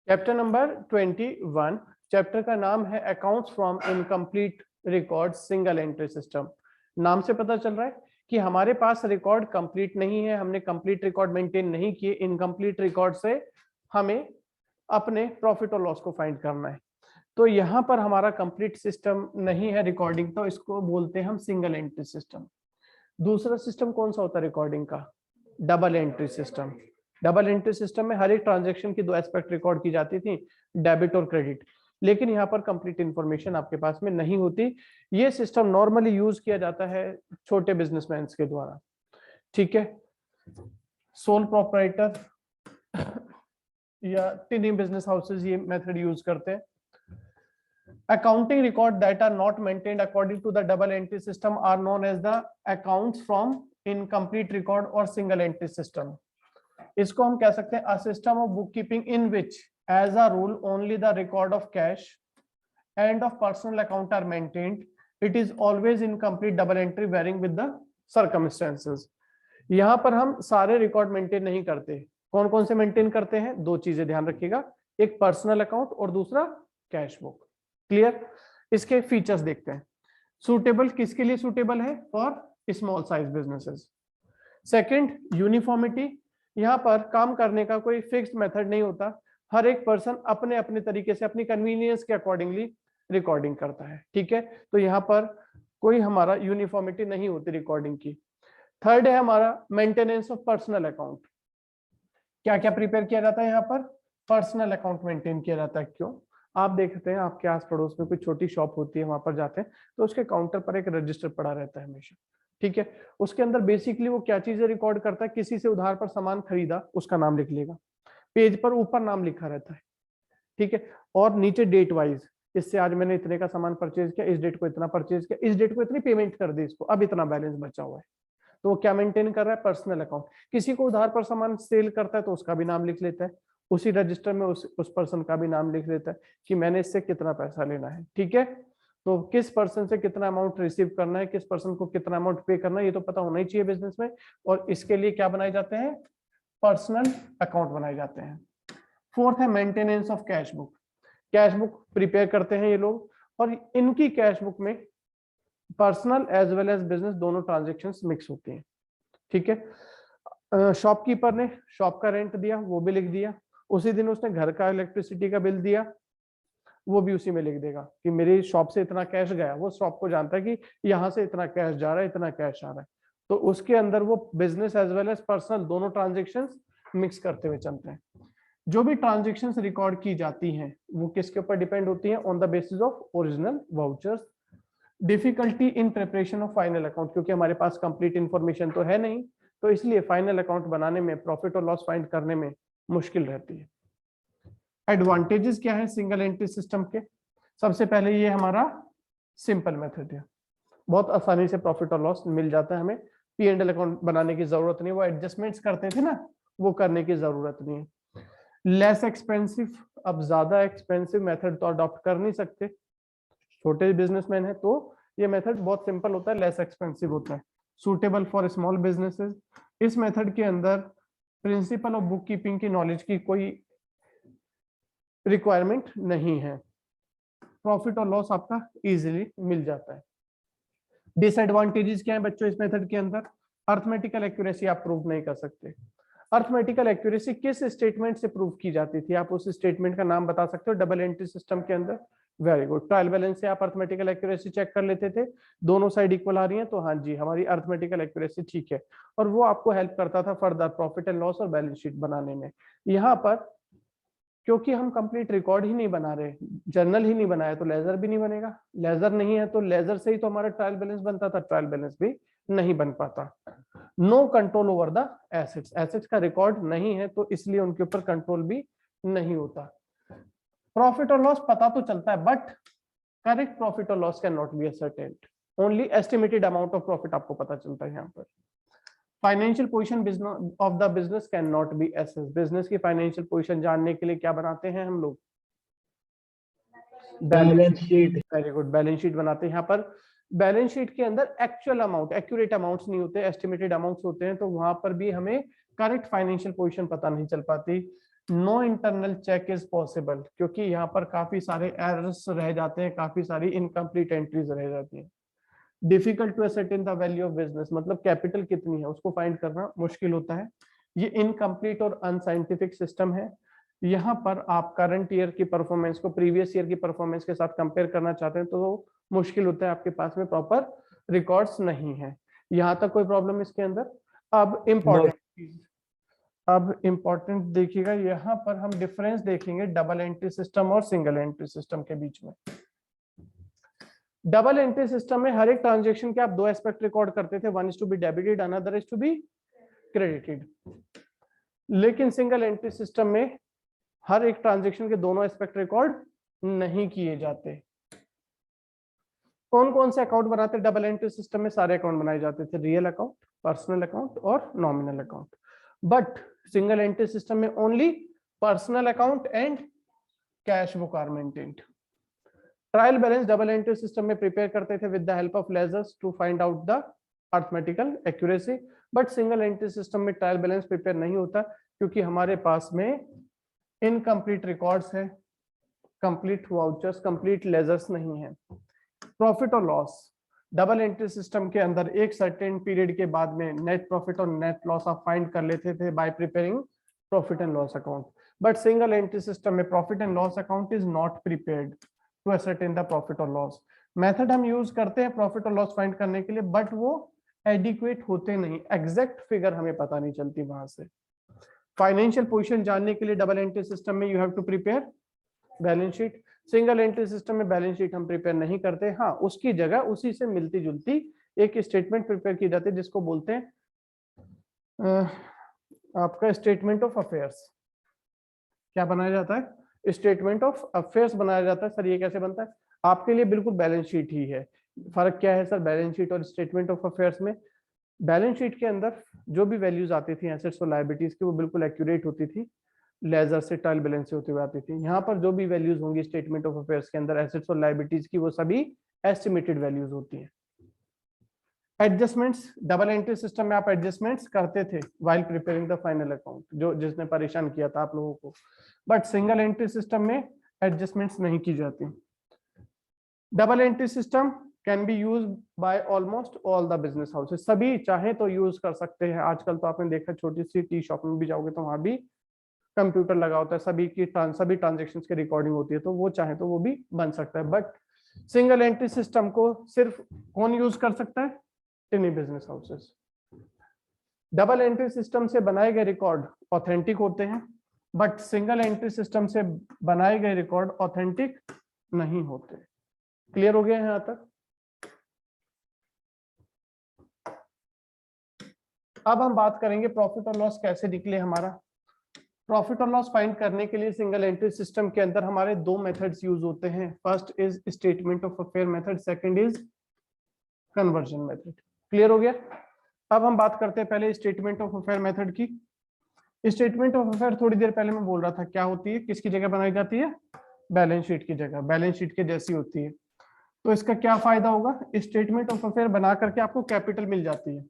Chapter number 21। Chapter का नाम है accounts from incomplete record single entry system. नाम से पता चल रहा है कि हमारे पास रिकॉर्ड कंप्लीट नहीं है, हमने कंप्लीट रिकॉर्ड मेंटेन नहीं किए। इनकम्प्लीट रिकॉर्ड से हमें अपने प्रॉफिट और लॉस को फाइंड करना है। तो यहाँ पर हमारा कंप्लीट सिस्टम नहीं है रिकॉर्डिंग, तो इसको बोलते हैं हम सिंगल एंट्री सिस्टम। दूसरा सिस्टम कौन सा होता है रिकॉर्डिंग का? Double entry system. Double entry system में हर एक ट्रांजैक्शन की दो एस्पेक्ट रिकॉर्ड की जाती थी, डेबिट और क्रेडिट, लेकिन यहाँ पर कंप्लीट इंफॉर्मेशन आपके पास में नहीं होती। ये सिस्टम नॉर्मली यूज किया जाता है छोटे बिजनेसमैन के द्वारा, ठीक है, सोल प्रोप्राइटर या टिनी बिजनेस हाउसेस ये मेथड यूज करते हैं। Accounting record that are not maintained according to the double entry system are known as the accounts from incomplete record or single entry system. इसको हम कह सकते हैं a system of bookkeeping in which as a rule only the record of cash and of personal account are maintained. It is always incomplete double entry varying with the circumstances. यहाँ पर हम सारे record maintain नहीं करते। कौन कौन से maintain करते हैं? दो चीजें ध्यान रखिएगा, एक पर्सनल अकाउंट और दूसरा कैश बुक। क्लियर? इसके फीचर्स देखते हैं। सूटेबल किसके लिए सूटेबल है? For small size businesses. Second, uniformity. यहाँ पर काम करने का कोई फिक्स्ड मेथड नहीं होता, हर एक पर्सन अपने अपने तरीके से अपनी कन्वीनियंस के अकॉर्डिंगली रिकॉर्डिंग करता है, ठीक है। तो यहाँ पर कोई हमारा यूनिफॉर्मिटी नहीं होती रिकॉर्डिंग की। थर्ड है हमारा मेंटेनेंस ऑफ पर्सनल अकाउंट। क्या क्या प्रिपेयर किया जाता है यहाँ पर? पर्सनल अकाउंट मेंटेन किया जाता है। क्यों? आप देखते हैं आपके आस पड़ोस में कोई छोटी शॉप होती है, वहां पर जाते हैं तो उसके काउंटर पर एक रजिस्टर पड़ा रहता है हमेशा, ठीक है। उसके अंदर बेसिकली वो क्या चीजें रिकॉर्ड करता है? किसी से उधार पर सामान खरीदा, उसका नाम लिख लेगा, पेज पर ऊपर नाम लिखा रहता है, ठीक है, और नीचे डेट वाइज, इससे आज मैंने इतने का सामान परचेज किया, इस डेट को इतना परचेज किया, इस डेट को इतनी पेमेंट कर दी, इसको अब इतना बैलेंस बचा हुआ है। तो वो क्या मेंटेन कर रहा है? Personal account. किसी को उधार पर सामान सेल करता है तो उसका भी नाम लिख लेता है, उसी रजिस्टर में उस पर्सन का भी नाम लिख लेता है कि मैंने इससे कितना पैसा लेना है, ठीक है। तो किस पर्सन से कितना अमाउंट रिसीव करना है, किस पर्सन को कितना अमाउंट पे करना है, ये तो पता होना ही चाहिए बिजनेस में। और इसके लिए क्या बनाए जाते हैं? पर्सनल अकाउंट बनाए जाते हैं। फोर्थ है maintenance of cash book. Cash book prepare करते हैं ये लोग, और इनकी कैश बुक में personal as well as business दोनों ट्रांजेक्शन्स मिक्स होती हैं, ठीक है। शॉपकीपर ने शॉप का रेंट दिया, वो भी लिख दिया, उसी दिन उसने घर का इलेक्ट्रिसिटी का बिल दिया, वो भी उसी में लिख देगा कि मेरी शॉप से इतना कैश गया। वो शॉप को जानता है कि यहाँ से इतना कैश जा रहा है, इतना कैश आ रहा है, तो उसके अंदर वो business as well as personal दोनों ट्रांजेक्शन्स मिक्स करते हुए चलते हैं। जो भी ट्रांजेक्शन्स रिकॉर्ड की जाती हैं वो किसके ऊपर डिपेंड होती है? On the basis of original vouchers. Difficulty in preparation of final account, क्योंकि हमारे पास कंप्लीट इंफॉर्मेशन तो है नहीं, तो इसलिए फाइनल अकाउंट बनाने में, प्रॉफिट और लॉस फाइंड करने में मुश्किल रहती है। एडवांटेजेस क्या है सिंगल एंट्री सिस्टम के? सबसे पहले ये हमारा सिंपल मेथड है, बहुत आसानी से प्रॉफिट और लॉस मिल जाता है, हमें P&L अकाउंट बनाने की जरूरत नहीं, वो एडजस्टमेंट्स करते थे ना, वो करने की जरूरत नहीं है। लेस एक्सपेंसिव, अब ज्यादा एक्सपेंसिव मेथड तो अडॉप्ट कर नहीं सकते, छोटे बिजनेसमैन है तो ये मेथड बहुत सिंपल होता है, लेस एक्सपेंसिव होता है। Suitable for small businesses. इस मेथड के अंदर प्रिंसिपल ऑफ बुक कीपिंग की नॉलेज की कोई रिक्वायरमेंट नहीं है, प्रॉफिट और लॉस आपका इजीली मिल जाता है। डिसएडवांटेजेस क्या है बच्चों इस मेथड के अंदर? अर्थमेटिकल एक्यूरेसी आप प्रूव नहीं कर सकते। अर्थमेटिकल एक्यूरेसी किस स्टेटमेंट से प्रूव की जाती थी? आप उस स्टेटमेंट का नाम बता सकते हो डबल एंट्री सिस्टम के अंदर? Very good. ट्रायल बैलेंस से आप अर्थमेटिकल एक्यूरेसी चेक कर लेते थे, दोनों साइड इक्वल आ रही हैं तो हाँ जी हमारी अर्थमेटिकल एक्यूरेसी ठीक है, और वो आपको हेल्प करता था फर्दर प्रॉफिट एंड लॉस और बैलेंस शीट बनाने में। यहाँ पर क्योंकि हम कंप्लीट रिकॉर्ड ही नहीं बना रहे, जर्नल ही नहीं बनाया, तो लेजर भी नहीं बनेगा, लेजर नहीं है तो लेजर से ही तो हमारा ट्रायल बैलेंस बनता था, ट्रायल बैलेंस भी नहीं बन पाता। No control over the assets, assets का रिकॉर्ड नहीं है तो इसलिए उनके ऊपर कंट्रोल भी नहीं होता। प्रॉफिट और लॉस पता तो चलता है बट करेक्ट प्रॉफिट और loss can not be ascertained, only estimated amount of profit आपको पता चलता है यहाँ पर। Financial position of the business can not be assess, business की फाइनेंशियल पोजीशन जानने के लिए क्या बनाते हैं हम लोग? Balance sheet. Very good, balance sheet बनाते हैं। यहाँ पर बैलेंस शीट के अंदर एक्चुअल अमाउंट, एक्यूरेट अमाउंट्स नहीं होते, एस्टिमेटेड अमाउंट्स होते हैं, तो वहां पर भी हमें करेक्ट फाइनेंशियल पोजीशन पता नहीं चल पाती। No internal check is possible, क्योंकि यहाँ पर काफी सारे एरर्स रह जाते हैं, काफी सारी इनकम्प्लीट एंट्रीज रह जाती हैं। Difficult to ascertain the value of business, मतलब कैपिटल कितनी है उसको फाइंड करना मुश्किल होता है। ये इनकम्प्लीट और अनसाइंटिफिक सिस्टम है। यहाँ पर आप करंट ईयर की परफॉर्मेंस को प्रीवियस ईयर की परफॉर्मेंस के साथ कंपेयर करना चाहते हैं तो मुश्किल होता है, आपके पास में प्रॉपर रिकॉर्ड्स नहीं है। यहाँ तक कोई प्रॉब्लम इसके अंदर? अब इम्पोर्टेंट चीज, अब इम्पोर्टेंट देखिएगा, यहाँ पर हम डिफरेंस देखेंगे डबल एंट्री सिस्टम और सिंगल एंट्री सिस्टम के बीच में। डबल एंट्री सिस्टम में हर एक ट्रांजेक्शन के आप दो एस्पेक्ट रिकॉर्ड करते थे, one is to be debited, another is to be credited. लेकिन सिंगल एंट्री सिस्टम में हर एक ट्रांजेक्शन के दोनों एस्पेक्ट रिकॉर्ड नहीं किए जाते। कौन कौन से अकाउंट बनाते डबल एंट्री सिस्टम में? सारे अकाउंट बनाए जाते थे, रियल अकाउंट, पर्सनल अकाउंट और nominal account. But single entry system में only personal account and cash book are maintained. Trial balance double entry system में प्रिपेयर करते थे with the help of ledgers to find out the arithmetical accuracy. But single entry system में trial balance prepare नहीं होता, क्योंकि हमारे पास में इनकम्प्लीट रिकॉर्ड्स है, कंप्लीट वाउचर्स, कंप्लीट लेजर्स नहीं है। प्रॉफिट और लॉस डबल एंट्री सिस्टम के अंदर एक सर्टेन पीरियड के बाद में नेट प्रॉफिट और नेट लॉस आप फाइंड कर लेते थे by preparing profit and loss account. But single entry system में profit and loss account is not prepared to ascertain the profit और लॉस। मेथड हम यूज करते हैं प्रॉफिट और लॉस फाइंड करने के लिए, बट वो एडिक्वेट होते नहीं, एग्जैक्ट फिगर हमें पता नहीं चलती वहां से। फाइनेंशियल पोजीशन जानने के लिए डबल एंट्री सिस्टम में you have to prepare balance sheet. Single entry system में बैलेंस शीट हम प्रिपेयर नहीं करते, हाँ उसकी जगह उसी से मिलती जुलती एक स्टेटमेंट प्रिपेयर की जाती है जिसको बोलते हैं आपका स्टेटमेंट ऑफ अफेयर्स। क्या बनाया जाता है? स्टेटमेंट ऑफ अफेयर्स बनाया जाता है। सर ये कैसे बनता है? आपके लिए बिल्कुल बैलेंस शीट ही है। फर्क क्या है सर बैलेंस शीट और स्टेटमेंट ऑफ अफेयर्स में? बैलेंस शीट के अंदर जो भी वैल्यूज आती थी एसेट्स और लायबिलिटीज की वो बिल्कुल एक्यूरेट होती थी, लेजर से ट्रायल बैलेंस से होती हुई आती थी। यहाँ पर जो भी वैल्यूज होंगी स्टेटमेंट ऑफ अफेयर्स के अंदर एसेट्स और लायबिलिटीज की, वो सभी एस्टिमेटेड वैल्यूज होती हैं। एडजस्टमेंट्स डबल एंट्री सिस्टम में आप एडजस्टमेंट्स करते थे while preparing the final account, जो जिसने परेशान किया था आप लोगों को। बट सिंगल एंट्री सिस्टम में एडजस्टमेंट्स नहीं की जाती। Double entry system can be use by almost all the business houses, सभी चाहे तो यूज कर सकते हैं। आजकल तो आपने देखा छोटी सी टी शॉप में भी जाओगे तो वहां भी कंप्यूटर लगा होता है, सभी ट्रांजेक्शंस की रिकॉर्डिंग होती है, तो वो चाहे तो वो भी बन सकता है। बट सिंगल एंट्री सिस्टम को सिर्फ कौन यूज कर सकता है? इन्हीं business houses. Double entry system से बनाए गए रिकॉर्ड ऑथेंटिक होते हैं, बट सिंगल एंट्री सिस्टम से बनाए गए रिकॉर्ड ऑथेंटिक नहीं होते। क्लियर हो गया है यहाँ तक? अब हम बात करेंगे प्रॉफिट और लॉस कैसे निकले हमारा। प्रॉफिट और लॉस फाइंड करने के लिए सिंगल एंट्री सिस्टम के अंदर हमारे दो मेथड्स यूज होते हैं। First is statement of affair method, second is conversion method. Clear हो गया? अब हम बात करते हैं पहले स्टेटमेंट ऑफ अफेयर मेथड की। स्टेटमेंट ऑफ अफेयर थोड़ी देर पहले मैं बोल रहा था क्या होती है, किसकी जगह बनाई जाती है? बैलेंस शीट की जगह, बैलेंस शीट के जैसी होती है। तो इसका क्या फायदा होगा? स्टेटमेंट ऑफ अफेयर बना करके आपको कैपिटल मिल जाती है।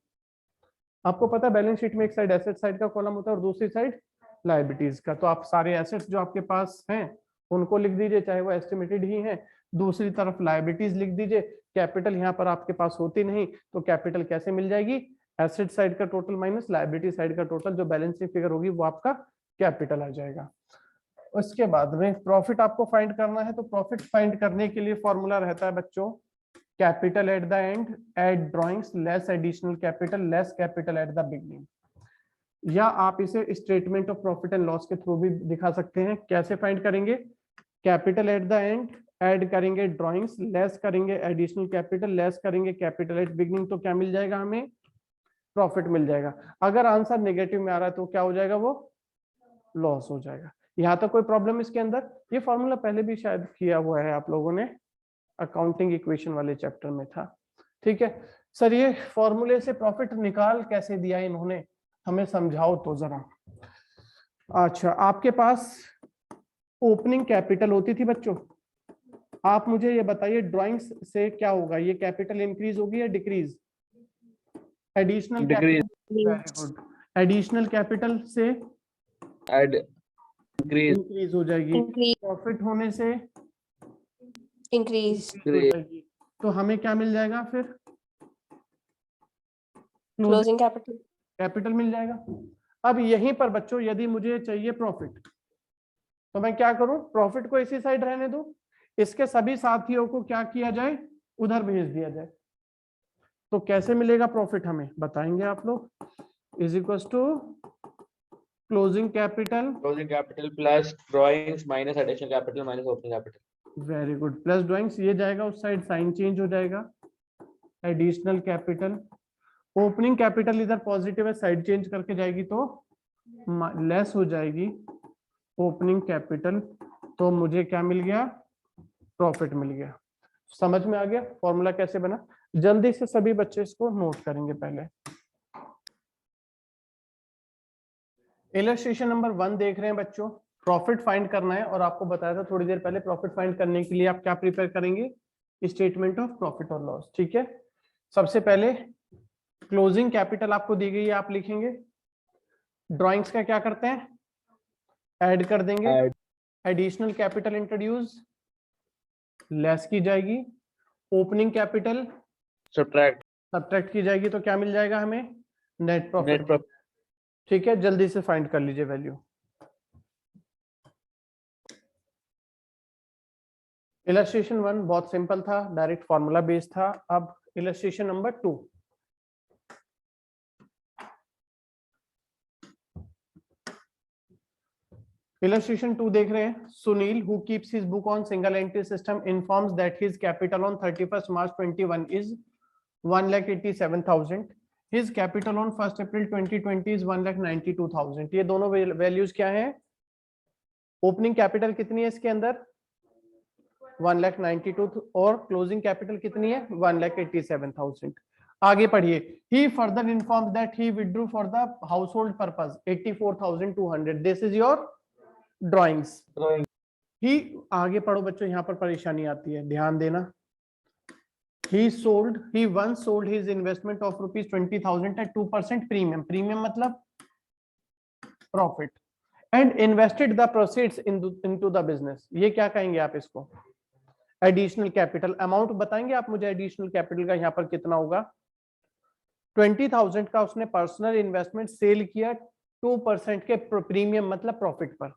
आपको पता है बैलेंस शीट में एक साइड एसेट साइड का कॉलम होता है और दूसरी साइड लायबिलिटीज का। तो आप सारे एसेट्स जो आपके पास हैं उनको लिख दीजिए, चाहे वो एस्टिमेटेड ही हैं। दूसरी तरफ लायबिलिटीज लिख दीजिए। कैपिटल यहाँ पर आपके पास होती नहीं, तो कैपिटल कैसे मिल जाएगी? एसेट साइड का टोटल माइनस लायबिलिटी साइड का टोटल, जो बैलेंसिंग फिगर होगी वो आपका कैपिटल आ जाएगा। उसके बाद में प्रॉफिट आपको फाइंड करना है, तो प्रॉफिट फाइंड करने के लिए फॉर्मूला रहता है बच्चों, capital at the end at drawings less additional capital less capital at the beginning. या आप इसे statement of profit and loss के थ्रू भी दिखा सकते हैं। कैसे फाइंड करेंगे? Capital at the end add करेंगे ड्रॉइंग्स, लेस करेंगे एडिशनल कैपिटल, लेस करेंगे कैपिटल एट बिगनिंग, तो क्या मिल जाएगा हमें? प्रॉफिट मिल जाएगा। अगर आंसर नेगेटिव में आ रहा है तो क्या हो जाएगा? वो लॉस हो जाएगा। यहाँ तक कोई प्रॉब्लम इसके अंदर? ये फॉर्मूला पहले भी शायद किया हुआ है आप लोगों ने, अकाउंटिंग इक्वेशन वाले चैप्टर में था। ठीक है सर, ये फॉर्मूले से प्रॉफिट निकाल कैसे दिया इन्होंने, हमें समझाओ तो जरा। अच्छा, आपके पास ओपनिंग कैपिटल होती थी बच्चों, आप मुझे ये बताइए ड्राइंग्स से क्या होगा? ये कैपिटल इंक्रीज होगी या decrease? Additional capital, very good. Additional capital से ऐड इंक्रीज हो जाएगी, Increase. प्रॉफिट होने से Increase. हो जाएगी। तो हमें क्या मिल जाएगा फिर? Closing capital. कैपिटल मिल जाएगा। अब यहीं पर बच्चों यदि मुझे चाहिए प्रॉफिट, तो मैं क्या करूं? प्रॉफिट को इसी साइड रहने दूं, इसके सभी साथियों को क्या किया जाए? उधर भेज दिया जाए। तो कैसे मिलेगा प्रॉफिट हमें बताएंगे आप लोग? Is equal to closing capital plus drawings minus additional capital minus opening capital. Very good. Plus drawings ये जाएगा उस साइड, साइन चेंज हो जाएगा, एडिशनल कैपिटल, ओपनिंग कैपिटल इधर पॉजिटिव है, साइड चेंज करके जाएगी तो लेस हो जाएगी ओपनिंग कैपिटल। तो मुझे क्या मिल गया? प्रॉफिट मिल गया। समझ में आ गया फॉर्मूला कैसे बना? जल्दी से सभी बच्चे इसको नोट करेंगे। पहले इलस्ट्रेशन नंबर 1 देख रहे हैं बच्चों, प्रॉफिट फाइंड करना है और आपको बताया था थोड़ी देर पहले प्रॉफिट फाइंड करने के लिए आप क्या प्रिपेयर करेंगे? स्टेटमेंट ऑफ प्रॉफिट और लॉस। ठीक है, सबसे पहले क्लोजिंग कैपिटल आपको दी गई है, आप लिखेंगे। ड्राइंग्स का क्या करते हैं? ऐड कर देंगे। एडिशनल कैपिटल इंट्रोड्यूस, लेस की जाएगी। ओपनिंग कैपिटल सब्ट्रैक्ट की जाएगी। तो क्या मिल जाएगा हमें? Net profit. ठीक है, जल्दी से फाइंड कर लीजिए वैल्यू। इलस्ट्रेशन 1 बहुत सिंपल था, डायरेक्ट फॉर्मूला बेस्ड था। अब इलस्ट्रेशन नंबर 2, इलस्ट्रेशन 2 देख रहे हैं। Sunil who keeps his book on single entry system informs that his capital on 31st March 21 is 1,87,000। His capital on 1st April 2020 is 1,92,000। ये दोनों values क्या हैं? ओपनिंग कैपिटल कितनी है इसके अंदर? 1,92,000 और क्लोजिंग कैपिटल कितनी है? 1,87,000। आगे पढ़िए। He further informs that he withdrew for the household purpose 84,200. This is your drawings. He आगे पढ़ो बच्चों, यहाँ पर परेशानी आती है, ध्यान देना। He once sold his investment of rupees 20,000 at 2% premium. Premium मतलब profit. And invested the proceeds into the business. ये क्या कहेंगे आप इसको? Additional capital. अमाउंट बताएंगे आप मुझे एडिशनल कैपिटल का यहाँ पर कितना होगा? 20,000 का उसने पर्सनल इन्वेस्टमेंट सेल किया 2% के प्रीमियम मतलब प्रॉफिट पर।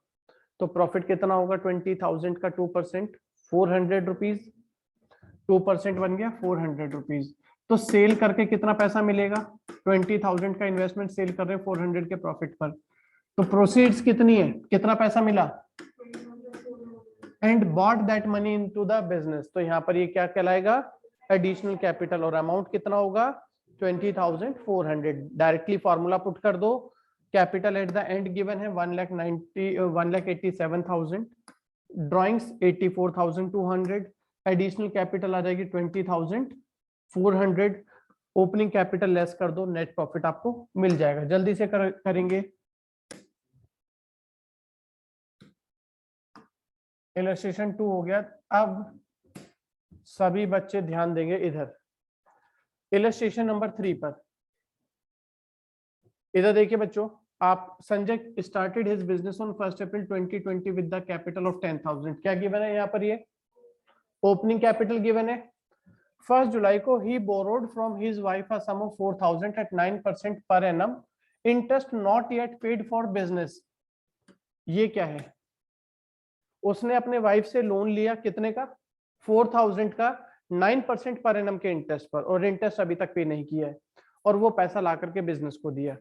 तो प्रॉफिट कितना होगा? 20,000 का 2% 400 रुपीज। 2% बन गया 400 रुपीज। तो सेल करके कितना पैसा मिलेगा? 20,000 का इन्वेस्टमेंट सेल कर रहे हैं 400 के प्रॉफिट पर। तो प्रोसीड्स कितनी है? कितना पैसा मिला? And bought that money into the business. तो यहाँ पर ये क्या कहलाएगा? Additional capital. और अमाउंट कितना होगा? 20,400। डायरेक्टली फॉर्मूला पुट कर दो। Capital at the and given है 1,87,000। ड्राइंग्स 84,200। एडिशनल कैपिटल आ जाएगी 20,400। ओपनिंग कैपिटल लेस कर दो, नेट प्रॉफिट आपको मिल जाएगा। जल्दी से करेंगे। इलस्ट्रेशन 2 हो गया। अब सभी बच्चे ध्यान देंगे इधर, इलस्ट्रेशन नंबर 3 पर। इधर देखिए बच्चों, आप Sanjay started his business on 1st April 2020 with the capital of 10,000। क्या गिवन है यहाँ पर? ये ओपनिंग कैपिटल गिवन है। 1 जुलाई को he borrowed from his wife a sum of 4,000 at 9% per annum, interest not yet paid for business. ये क्या है? उसने अपने वाइफ से लोन लिया कितने का? 4,000 का 9% पर एनम के इंटरेस्ट पर, और इंटरेस्ट अभी तक पे नहीं किया है, और वो पैसा ला करके बिजनेस को दिया।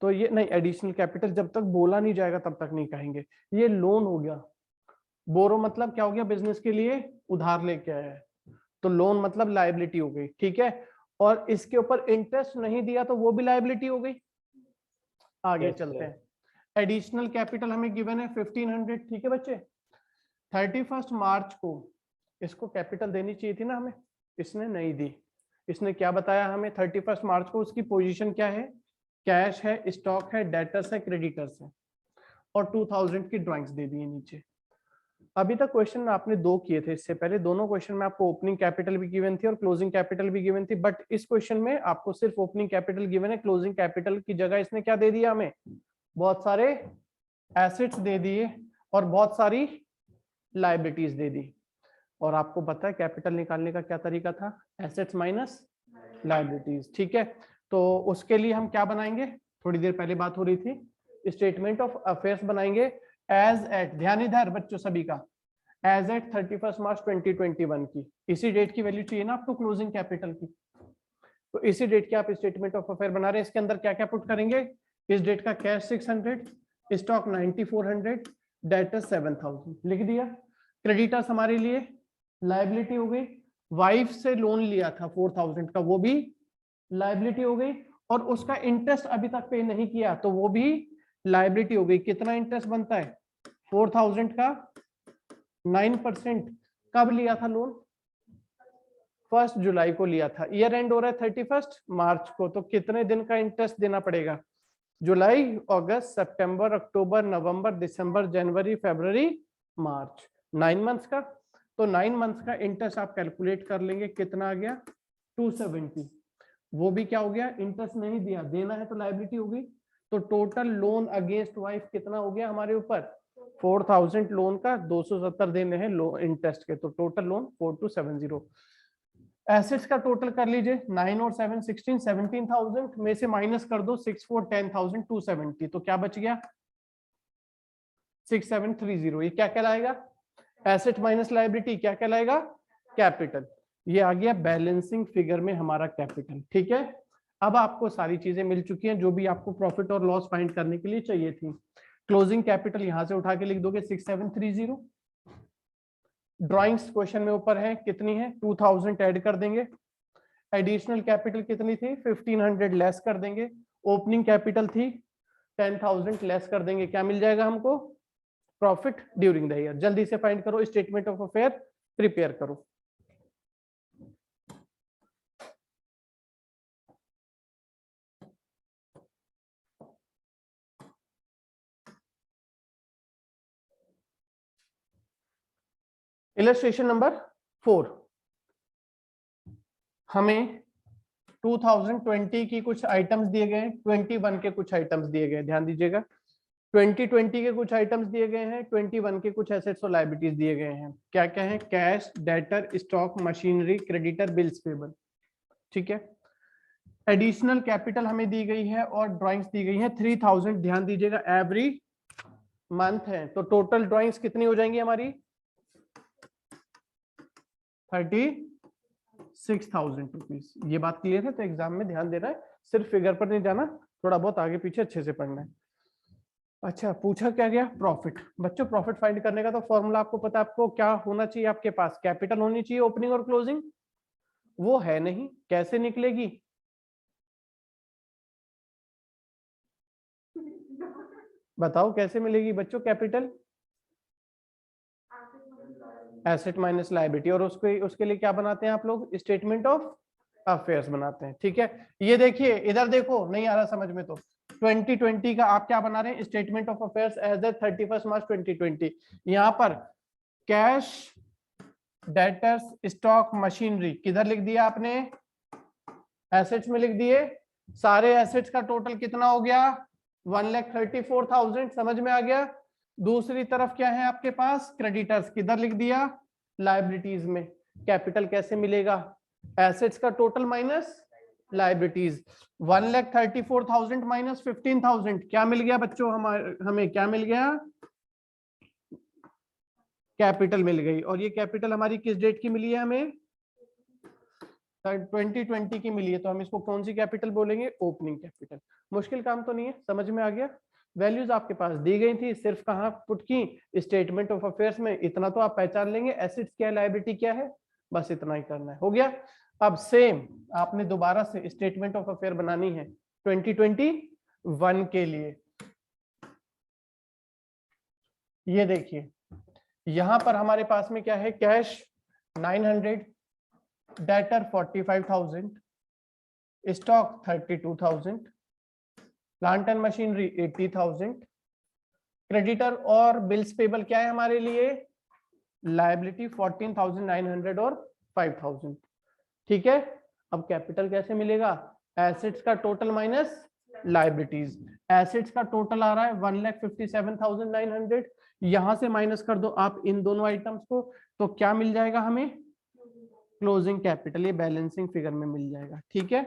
तो ये नहीं, एडिशनल कैपिटल जब तक बोला नहीं जाएगा तब तक नहीं कहेंगे। ये लोन हो गया। बोरो मतलब क्या हो गया? बिजनेस के लिए उधार लेके आया है, तो लोन मतलब लायबिलिटी हो गई। ठीक है, और इसके ऊपर इंटरेस्ट नहीं दिया तो वो भी लायबिलिटी हो गई। आगे चलते हैं। एडिशनल कैपिटल हमें गिवन है 1,500। ठीक है बच्चे, 31 मार्च को इसको कैपिटल देनी चाहिए थी ना हमें, इसने नहीं दी। इसने क्या बताया हमें? 31 मार्च को उसकी पोजीशन क्या है? कैश है, स्टॉक है, डेटर्स है, क्रेडिटर्स है, और 2,000 की ड्राइंग्स दे दी नीचे। अभी तक क्वेश्चन आपने 2 किए थे, इससे पहले दोनों क्वेश्चन में आपको ओपनिंग कैपिटल भी गिवन थी और क्लोजिंग कैपिटल भी गिवन थी, बट इस क्वेश्चन में आपको सिर्फ ओपनिंग कैपिटल गिवन है। क्लोजिंग कैपिटल की जगह इसने क्या दे दिया हमें? बहुत सारे एसेट्स दे दिए। और बहुत सारी लाइबिलिटीज दे दी। और आपको पता है कैपिटल निकालने का क्या तरीका था, एसेट्स माइनस लाइबिलिटीज। ठीक है, तो उसके लिए हम क्या बनाएंगे, थोड़ी देर पहले बात हो रही थी, स्टेटमेंट ऑफ अफेयर्स बनाएंगे एज एट, ध्यान इधर बच्चों सभी का, एज एट 31 मार्च 2021 की। इसी डेट की वैल्यू चाहिए ना आपको क्लोजिंग कैपिटल की, तो इसी डेट के आप स्टेटमेंट ऑफ अफेयर बना रहे हैं। इसके अंदर क्या क्या पुट करेंगे, इस डेट का कैश 600, स्टॉक 9400, डेटर्स 7000 लिख दिया। क्रेडिटर्स हमारे लिए लाइबिलिटी हो गई, वाइफ से लोन लिया था 4000 का, वो भी लाइबिलिटी हो गई, और उसका इंटरेस्ट अभी तक पे नहीं किया तो वो भी लाइबिलिटी हो गई। कितना इंटरेस्ट बनता है 4000 का, 9%। कब लिया था लोन, 1 जुलाई को लिया था, ईयर एंड हो रहा है 31 मार्च को, तो कितने दिन का इंटरेस्ट देना पड़ेगा, जुलाई अगस्त सितंबर अक्टूबर नवंबर दिसंबर जनवरी फरवरी मार्च, 9 मंथ्स का। तो 9 मंथ्स का इंटरेस्ट आप कैलकुलेट कर लेंगे, कितना आ गया 270। वो भी क्या हो गया, इंटरेस्ट नहीं दिया, देना है तो लाइबिलिटी होगी। तो टोटल लोन अगेंस्ट वाइफ कितना हो गया हमारे ऊपर, 4000 लोन का, 270 देने हैं लोन इंटरेस्ट के, तो टोटल लोन 4270। एसेट्स का टोटल कर लीजिए, 9 और 7 16, 17,000 में से माइनस कर दो 6 4 10,000 270, तो क्या बच गया 6730। ये क्या कहलाएगा, एसेट माइनस लायबिलिटी क्या कहलाएगा, कैपिटल। ये आ गया बैलेंसिंग फिगर में हमारा कैपिटल। ठीक है, अब आपको सारी चीजें मिल चुकी हैं जो भी आपको प्रॉफिट और लॉस फाइंड करने के लिए चाहिए थी। क्लोजिंग कैपिटल यहां से उठा के लिख दोगे 6730। ड्राइंग्स क्वेश्चन में ऊपर है, कितनी है 2000 ऐड कर देंगे। एडिशनल कैपिटल कितनी थी 1500 लेस कर देंगे। ओपनिंग कैपिटल थी 10,000 लेस कर देंगे, क्या मिल जाएगा हमको, प्रॉफिट ड्यूरिंग द ईयर। जल्दी से फाइंड करो, स्टेटमेंट ऑफ अफेयर प्रिपेयर करो। इलस्ट्रेशन नंबर 4, हमें 2020 की कुछ आइटम्स दिए गए हैं, 21 के कुछ आइटम्स दिए गए हैं, ध्यान दीजिएगा। 2020 के कुछ आइटम्स दिए गए हैं, 21 के कुछ एसेट्स और लायबिलिटीज दिए गए हैं। क्या क्या है, cash, debtor, stock, machinery, creditor, bills payable. ठीक है, एडिशनल कैपिटल हमें दी गई है और ड्राइंग्स दी गई है 3000, ध्यान दीजिएगा एवरी मंथ है, तो टोटल ड्राइंग्स कितनी हो जाएंगी हमारी 36,000 रुपीज। ये बात क्लियर है, तो एग्जाम में ध्यान देना है, सिर्फ फिगर पर नहीं जाना, थोड़ा बहुत आगे पीछे अच्छे से पढ़ना है। अच्छा, पूछा क्या गया, प्रॉफिट। बच्चों प्रॉफिट फाइंड करने का तो फॉर्मूला आपको पता है, आपको क्या होना चाहिए, आपके पास कैपिटल होनी चाहिए ओपनिंग और क्लोजिंग, वो है नहीं, कैसे निकलेगी, बताओ कैसे मिलेगी बच्चों कैपिटल, एसेट माइनस लायबिलिटी, और उसके लिए क्या बनाते हैं आप लोग, स्टेटमेंट ऑफ अफेयर्स बनाते हैं। ठीक है, ये देखिए इधर देखो, नहीं आ रहा समझ में तो 2020 का आप क्या बना रहे हैं, statement of affairs as a 31 March 2020। यहाँ पर कैश, डेटर्स, स्टॉक, मशीनरी किधर लिख दिया आपने, एसेट्स में लिख दिए। सारे एसेट्स का टोटल कितना हो गया 1,34,000, समझ में आ गया। दूसरी तरफ क्या है आपके पास, क्रेडिटर्स किधर लिख दिया, लायबिलिटीज में। कैपिटल कैसे मिलेगा, एसेट्स का टोटल माइनस लायबिलिटीज, 1,34,000 माइनस 15,000, क्या मिल गया बच्चों, हमें क्या मिल गया, कैपिटल मिल गई। और ये कैपिटल हमारी किस डेट की मिली है, हमें 2020 की मिली है, तो हम इसको कौन सी कैपिटल बोलेंगे, ओपनिंग कैपिटल। मुश्किल काम तो नहीं है, समझ में आ गया। वैल्यूज आपके पास दी गई थी, सिर्फ कहाँ पुट की, स्टेटमेंट ऑफ अफेयर्स में। इतना तो आप पहचान लेंगे, एसेट्स क्या है, लायबिलिटी क्या है, बस इतना ही करना है, हो गया। अब सेम आपने दोबारा से स्टेटमेंट ऑफ अफेयर बनानी है 2021 के लिए। ये देखिए यहां पर हमारे पास में क्या है, cash 900, debtor 45,000, stock 32,000, plant and machinery 80,000, creditor और बिल्स पेबल क्या है हमारे लिए, लायबिलिटी 14,900 और 5,000। ठीक है, अब कैपिटल कैसे मिलेगा, एसेट्स का टोटल माइनस लायबिलिटीज। एसेट्स का टोटल आ रहा है 1,57,900, यहां से माइनस कर दो आप इन दोनों आइटम्स को, तो क्या मिल जाएगा हमें? क्लोजिंग कैपिटल, ये बैलेंसिंग फिगर में मिल जाएगा। ठीक है,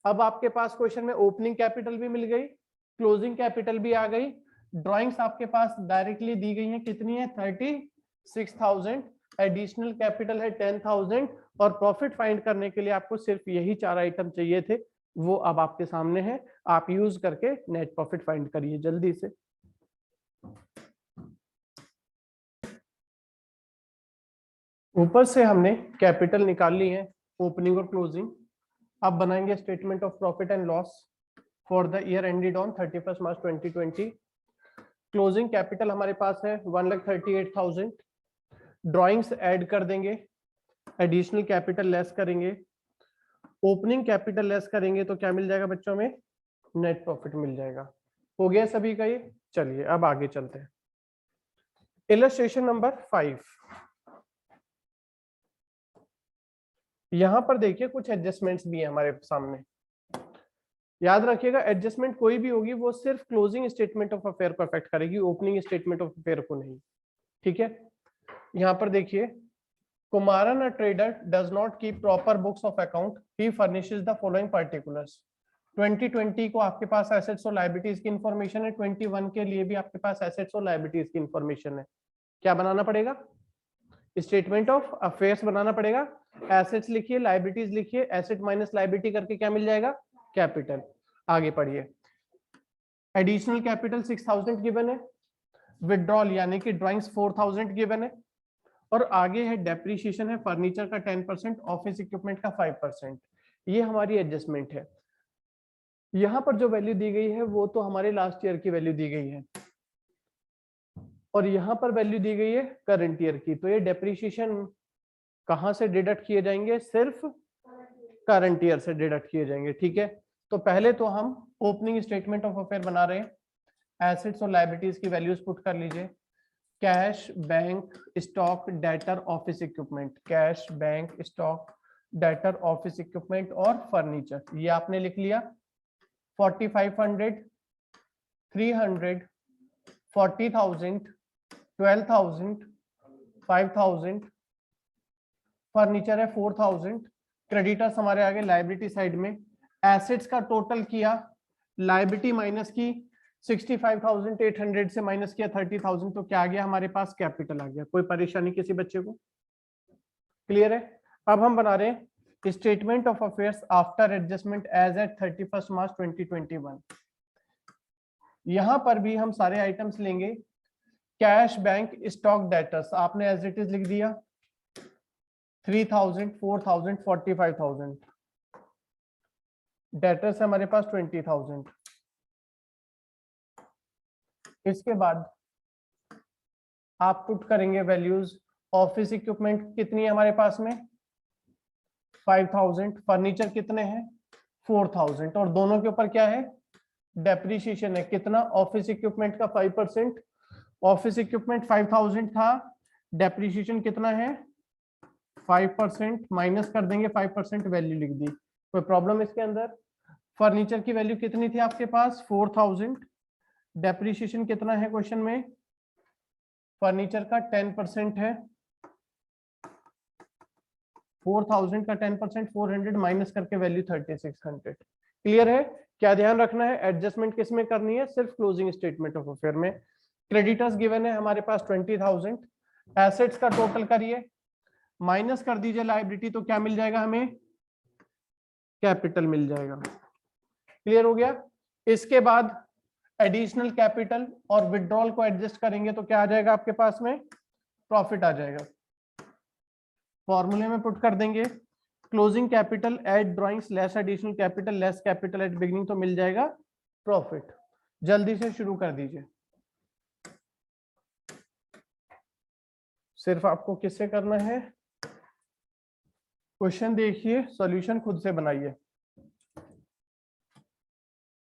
अब आपके पास क्वेश्चन में ओपनिंग कैपिटल भी मिल गई, क्लोजिंग कैपिटल भी आ गई, ड्राइंग्स आपके पास डायरेक्टली दी गई है, कितनी है? 36,000, एडिशनल कैपिटल है 10,000, और प्रॉफिट फाइंड करने के लिए आपको सिर्फ यही 4 आइटम चाहिए थे, वो अब आपके सामने है, आप यूज करके नेट प्रॉफिट फाइंड करिए जल्दी से। ऊपर से हमने कैपिटल निकाल ली है, ओपनिंग और क्लोजिंग। अब बनाएंगे statement of profit and loss for the year ended on 31 March 2020। Closing capital हमारे पास है 1,38,000, ड्राइंग्स ऐड कर देंगे, एडिशनल कैपिटल लेस करेंगे, ओपनिंग कैपिटल लेस करेंगे, तो क्या मिल जाएगा बच्चों में? नेट प्रॉफिट मिल जाएगा। हो गया सभी का ये? चलिए अब आगे चलते हैं। इलस्ट्रेशन नंबर 5, यहां पर देखिए कुछ एडजस्टमेंट्स भी है हमारे सामने। याद रखिएगा एडजस्टमेंट कोई भी होगी वो सिर्फ क्लोजिंग स्टेटमेंट ऑफ अफेयर को अफेक्ट करेगी, ओपनिंग स्टेटमेंट ऑफ अफेयर को नहीं। ठीक है, यहाँ पर देखिए, Kumaran a trader does not keep proper books of account, he furnishes the following particulars. 2020 को आपके पास एसेट्स और लायबिलिटीज की इंफॉर्मेशन है, 21 के लिए भी आपके पास एसेट्स और लायबिलिटीज की इंफॉर्मेशन है। क्या बनाना पड़ेगा? स्टेटमेंट ऑफ अफेयर्स बनाना पड़ेगा। एसेट्स लिखिए, लायबिलिटीज लिखिए, एसेट माइनस लायबिलिटी करके क्या मिल जाएगा? कैपिटल। आगे पढ़िए, एडिशनल कैपिटल 6,000 गिवन है, विड्रॉल यानी कि ड्राइंग्स 4,000 गिवन है, और आगे है डेप्रीशिएशन है, फर्नीचर का 10%, ऑफिस इक्विपमेंट का 5%। ये हमारी एडजस्टमेंट है। यहाँ पर जो वैल्यू दी गई है वो तो हमारे लास्ट ईयर की वैल्यू दी गई है, और यहाँ पर वैल्यू दी गई है करंट ईयर की। तो ये डेप्रीशिएशन कहाँ से डिडक्ट किए जाएंगे? सिर्फ करंट ईयर से डिडक्ट किए जाएंगे। ठीक है, तो पहले तो हम ओपनिंग स्टेटमेंट ऑफ अफेयर बना रहे हैं। एसेट्स और लायबिलिटीज की वैल्यूज पुट कर लीजिए, cash, bank, stock, debtor, office equipment. Cash, bank, stock, debtor, office equipment और फर्नीचर, ये आपने लिख लिया। 4,500, 300, 40,000, 12,000, 5,000, फर्नीचर है 4,000। क्रेडिटर्स हमारे आगे लायबिलिटी साइड में, एसेट्स का टोटल किया, लायबिलिटी माइनस की, 65,800 से माइनस किया 30,000, तो क्या आ गया हमारे पास? कैपिटल आ गया। कोई परेशानी किसी बच्चे को? क्लियर है? अब हम बना रहे हैं statement of affairs after adjustment as at 31 March 2021। यहां पर भी हम सारे आइटम्स लेंगे। कैश, बैंक, स्टॉक, डेटर्स आपने एज इट इज लिख दिया, 3,000, 4,000, 45,000। डेटर्स है हमारे पास 20,000। इसके बाद आप पुट करेंगे वैल्यूज। ऑफिस इक्विपमेंट कितनी है हमारे पास में? 5,000। फर्नीचर कितने हैं? 4,000। और दोनों के ऊपर क्या है? डेप्रीशिएशन है। कितना? ऑफिस इक्विपमेंट का 5%। ऑफिस इक्विपमेंट 5,000 था, डेप्रीशिएशन कितना है? 5%। माइनस कर देंगे 5%, वैल्यू लिख दी। कोई प्रॉब्लम इसके अंदर? फर्नीचर की वैल्यू कितनी थी आपके पास? 4,000। डेप्रीशिएशन कितना है क्वेश्चन में? फर्नीचर का 10% है, 4,000 का 10%, 400 माइनस करके वैल्यू 3,600। क्लियर है? क्या ध्यान रखना है? एडजस्टमेंट किस में करनी है? सिर्फ क्लोजिंग स्टेटमेंट ऑफ अफेयर में। क्रेडिटर्स गिवन है हमारे पास 20,000। एसेट्स का टोटल करिए, माइनस कर दीजिए लायबिलिटी, तो क्या मिल जाएगा हमें? कैपिटल मिल जाएगा। क्लियर हो गया? इसके बाद एडिशनल कैपिटल और विड्रॉल को एडजस्ट करेंगे तो क्या आ जाएगा आपके पास में? प्रॉफिट आ जाएगा। फॉर्मूले में पुट कर देंगे, closing capital eight drawings less additional capital less capital at beginning, तो मिल जाएगा प्रॉफिट। जल्दी से शुरू कर दीजिए। सिर्फ आपको किससे करना है? क्वेश्चन देखिए, सॉल्यूशन खुद से बनाइए।